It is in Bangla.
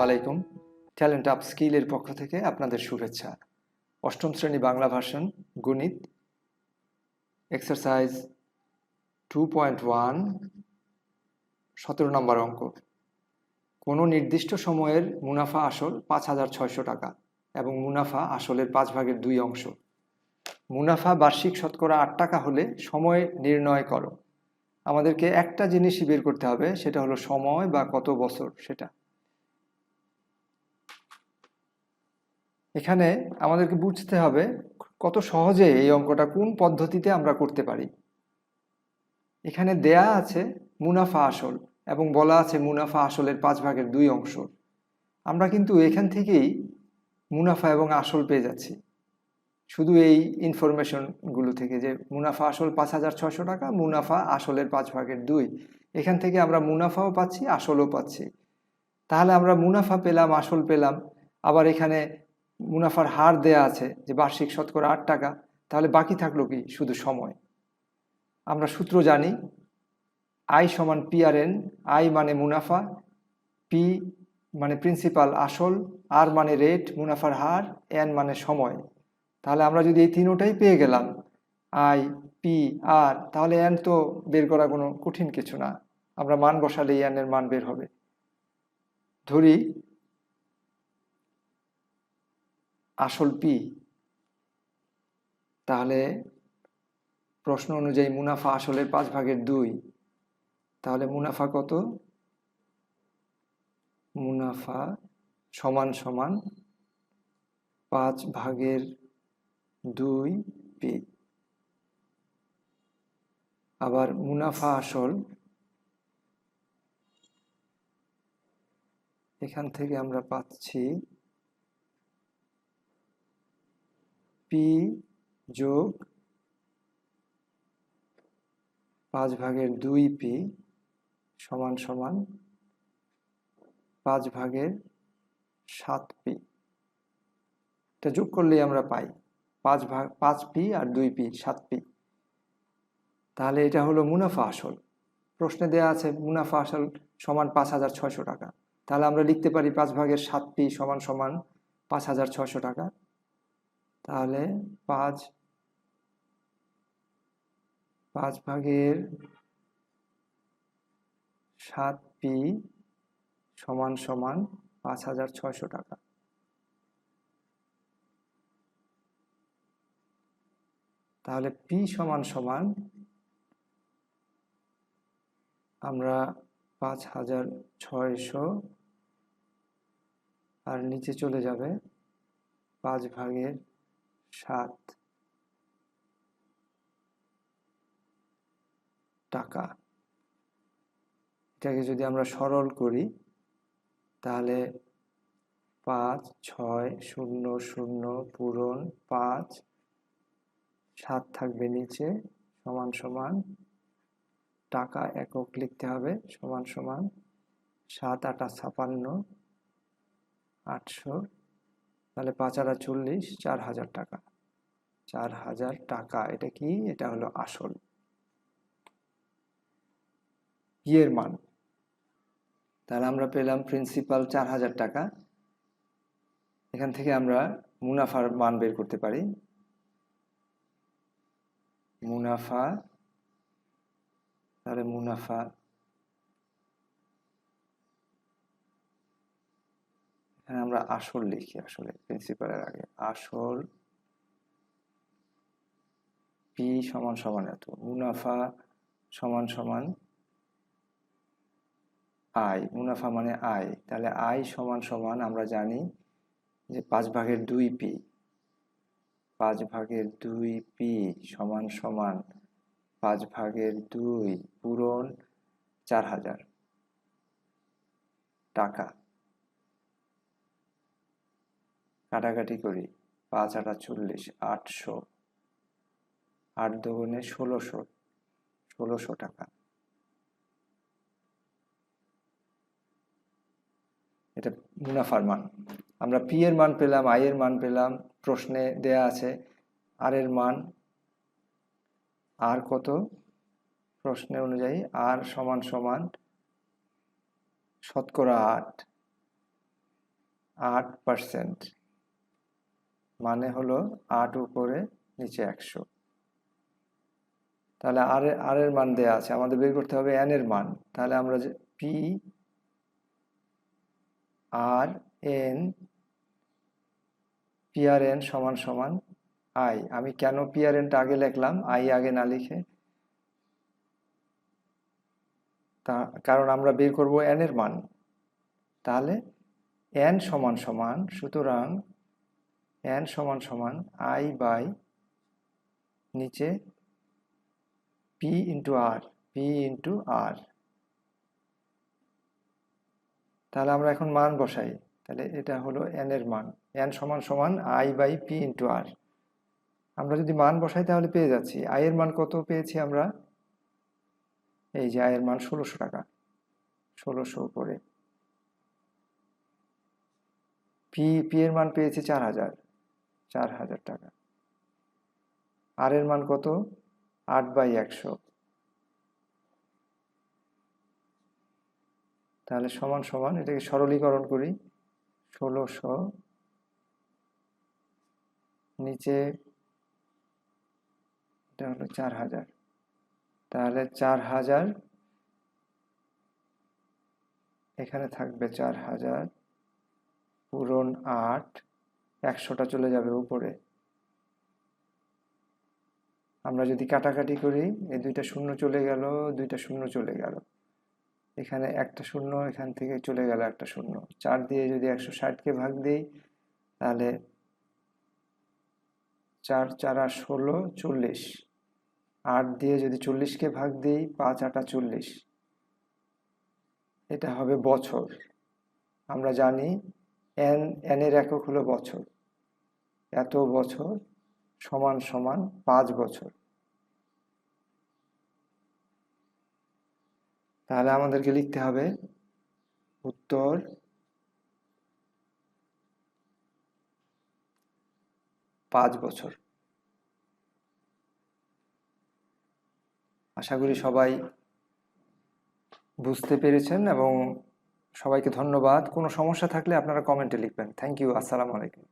আলাইকুম। ট্যালেন্ট আপস্কিল এর পক্ষ থেকে আপনাদের শুভেচ্ছা। অষ্টম শ্রেণী বাংলা ভার্সন গণিত এক্সারসাইজ 2.1 17 নম্বর অঙ্ক। কোনো নির্দিষ্ট সময়ের মুনাফা আসল 5,600 টাকা এবং মুনাফা আসলের 5/2 অংশ। মুনাফা বার্ষিক শতকরা 8 টাকা হলে সময় নির্ণয় করো। আমাদেরকে একটা জিনিসই বের করতে হবে, সেটা হলো সময় বা কত বছর সেটা। এখানে আমাদেরকে বুঝতে হবে কত সহজে এই অঙ্কটা কোন পদ্ধতিতে আমরা করতে পারি। এখানে দেয়া আছে মুনাফা আসল এবং বলা আছে মুনাফা আসলের 5/2 অংশ। আমরা কিন্তু এখান থেকেই মুনাফা এবং আসল পেয়ে যাচ্ছি, শুধু এই ইনফরমেশনগুলো থেকে, যে মুনাফা আসল 5,600 টাকা, মুনাফা আসলের 5/2। এখান থেকে আমরা মুনাফাও পাচ্ছি, আসলও পাচ্ছি। তাহলে আমরা মুনাফা পেলাম, আসল পেলাম, আবার এখানে মুনাফার হার দেয়া আছে যে বার্ষিক শতকরা 8 টাকা। তাহলে বাকি থাকলো কি? শুধু সময়। আমরা সূত্র জানি, আই সমান পি আর এন। আই মানে মুনাফা, পি মানে প্রিন্সিপাল আসল, আর মানে রেট মুনাফার হার, এন মানে সময়। তাহলে আমরা যদি এই তিনোটাই পেয়ে গেলাম, আই, পি, আর, তাহলে এন তো বের করা কোনো কঠিন কিছু না। আমরা মান বসালেই এন এর মান বের হবে। ধরি আসল পি, তাহলে প্রশ্ন অনুযায়ী মুনাফা আসলের 5/2। তাহলে মুনাফা কত? মুনাফা সমান সমান 5/2 পি। আবার মুনাফা আসল, এখান থেকে আমরা পাচ্ছি পি যোগ 5/2 পি সমান সমান 5/7 পি। এটা যোগ করলেই আমরা পাই 5 পি আর 2 পি 7 পি। তাহলে এটা হলো মুনাফা আসল। প্রশ্নে দেয়া আছে মুনাফা আসল সমান 5,600 টাকা। তাহলে আমরা লিখতে পারি 5/7 পি সমান সমান 5,600 টাকা। তাহলে 5/7 পি সমান সমান 5,600 টাকা। তাহলে পি সমান সমান আমরা 5,600 আর নিচে চলে যাবে 5/7 টাকা। এটাকে যদি আমরা সরল করি, তাহলে 5, 6, 0, 0 পূরণ 5, 7 থাকবে নিচে, সমান সমান টাকা একক লিখতে হবে, সমান সমান 7 × 8 = 56, 800। তাহলে 5 × 8 = 40, 4,000 টাকা। 4,000 টাকা। এটা কি? এটা হলো আসল ইয়ের মান। তাহলে আমরা পেলাম প্রিন্সিপাল 4,000 টাকা। এখান থেকে আমরা মুনাফার মান বের করতে পারি। মুনাফা, তাহলে মুনাফা এখানে আমরা আসল লিখি, আসলে প্রিন্সিপালের আগে আসল পি সমান সমান এত, মুনাফা সমান সমান আই, মুনাফা মানে আই। তাহলে আই সমান সমান আমরা জানি যে 5/2 পি। 5/2 পি সমান সমান 5/2 পূরণ 4,000 টাকা। কাটাকাটি করি, 5 × 8 = 40, 800, 8 × 2 = 1600, 1600 টাকা। এটা মুনাফার মান। আমরা পি এর মান পেলাম, আই এর মান পেলাম, প্রশ্নে দেয়া আছে আর এর মান। আর কত? প্রশ্নে অনুযায়ী আর সমান সমান শতকরা 8। 8%, মানে হলো 8 উপরে নিচে 100। তাহলে আর এর মান দেয়া আছে, আমাদের বের করতে হবে n এর মান। তাহলে আমরা যে পি আর এন সমান সমান আই। আমি কেন পি আর এনটা আগে লিখলাম, আই আগে না লিখে? কারণ আমরা বের করব n এর মান। তাহলে n সমান সমান, সুতরাং n সমান সমান আই বাই নিচে পি ইন্টু আর। তাহলে আমরা এখন মান বসাই। তাহলে এটা হলো n এর মান, n সমান সমান আই বাই পি ইন্টু আর। আমরা যদি মান বসাই তাহলে পেয়ে যাচ্ছি আই এর মান কত পেয়েছি আমরা, এই যে আই এর মান 1600 টাকা। 1600 উপরে পি এর মান পেয়েছি 4000 টাকা। আর এর মান কত, 8/100। তাহলে সমান সমান, এটাকে সরলীকরণ করি, 1600 নিচে এটা হলো 4000। তাহলে 4000, এখানে থাকবে 4000 পূরণ 8, 100টা চলে যাবে উপরে। আমরা যদি কাটাকাটি করি, এই দুইটা শূন্য চলে গেল, দুইটা শূন্য চলে গেল, এখানে একটা শূন্য, এখান থেকে চলে গেল একটা শূন্য। 4 দিয়ে যদি 160কে ভাগ দিই, তাহলে 4 4 আর 16, 40। 8 দিয়ে যদি 40কে ভাগ দিই, 5 8 40। এটা হবে বছর। আমরা জানি এন এর একক হলো বছর। এত বছর সমান সমান 5 বছর। তাহলে আমাদেরকে লিখতে হবে উত্তর 5 বছর। আশা করি সবাই বুঝতে পেরেছেন এবং সবাইকে ধন্যবাদ। কোনো সমস্যা থাকলে আপনারা কমেন্টে লিখবেন। Thank you. আসসালামু আলাইকুম।